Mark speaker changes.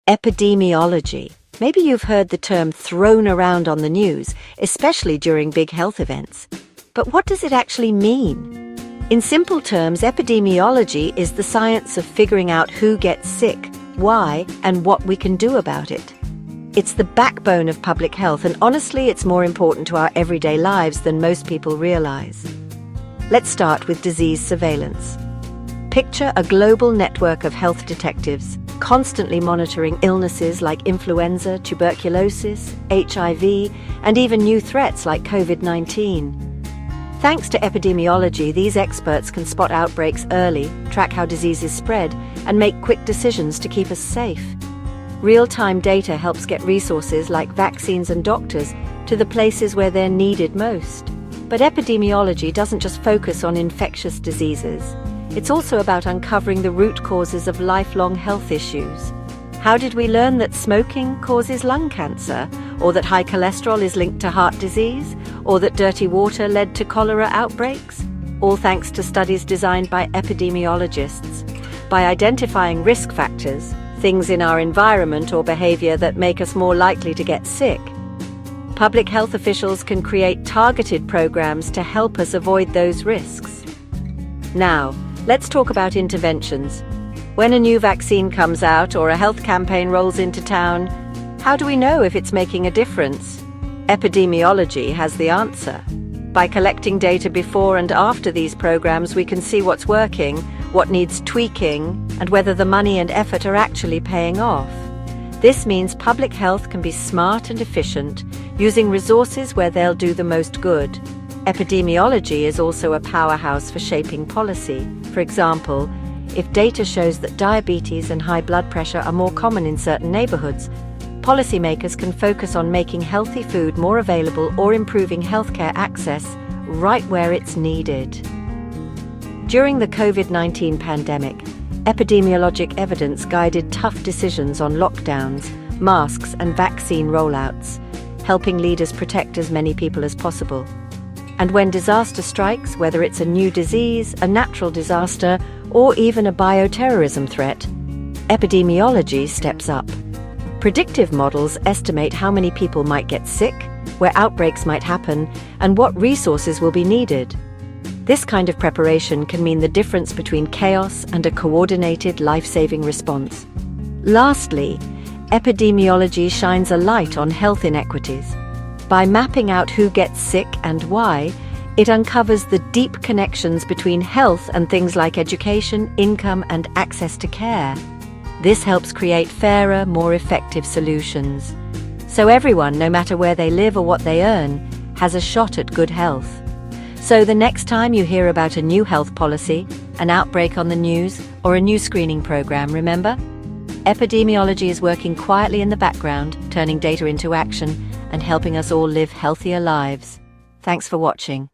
Speaker 1: Epidemiology. Maybe you've heard the term thrown around on the news, especially during big health events. But what does it actually mean? In simple terms, epidemiology is the science of figuring out who gets sick, why, and what we can do about it. It's the backbone of public health, and honestly, it's more important to our everyday lives than most people realize. Let's start with disease surveillance. Picture a global network of health detectives, constantly monitoring illnesses like influenza, tuberculosis, HIV, and even new threats like COVID-19. Thanks to epidemiology, these experts can spot outbreaks early, track how diseases spread, and make quick decisions to keep us safe. Real-time data helps get resources like vaccines and doctors to the places where they're needed most. But epidemiology doesn't just focus on infectious diseases. It's also about uncovering the root causes of lifelong health issues. How did we learn that smoking causes lung cancer, or that high cholesterol is linked to heart disease, or that dirty water led to cholera outbreaks? All thanks to studies designed by epidemiologists. By identifying risk factors, things in our environment or behavior that make us more likely to get sick, public health officials can create targeted programs to help us avoid those risks. Now, let's talk about interventions. When a new vaccine comes out or a health campaign rolls into town, how do we know if it's making a difference? Epidemiology has the answer. By collecting data before and after these programs, we can see what's working, what needs tweaking, and whether the money and effort are actually paying off. This means public health can be smart and efficient, using resources where they'll do the most good. Epidemiology is also a powerhouse for shaping policy. For example, if data shows that diabetes and high blood pressure are more common in certain neighborhoods, policymakers can focus on making healthy food more available or improving healthcare access right where it's needed. During the COVID-19 pandemic, epidemiologic evidence guided tough decisions on lockdowns, masks, and vaccine rollouts, helping leaders protect as many people as possible. And when disaster strikes, whether it's a new disease, a natural disaster, or even a bioterrorism threat, epidemiology steps up. Predictive models estimate how many people might get sick, where outbreaks might happen, and what resources will be needed. This kind of preparation can mean the difference between chaos and a coordinated, life-saving response. Lastly, epidemiology shines a light on health inequities. By mapping out who gets sick and why, it uncovers the deep connections between health and things like education, income, and access to care. This helps create fairer, more effective solutions. So everyone, no matter where they live or what they earn, has a shot at good health. So the next time you hear about a new health policy, an outbreak on the news, or a new screening program, remember? Epidemiology is working quietly in the background, turning data into action, and helping us all live healthier lives. Thanks for watching.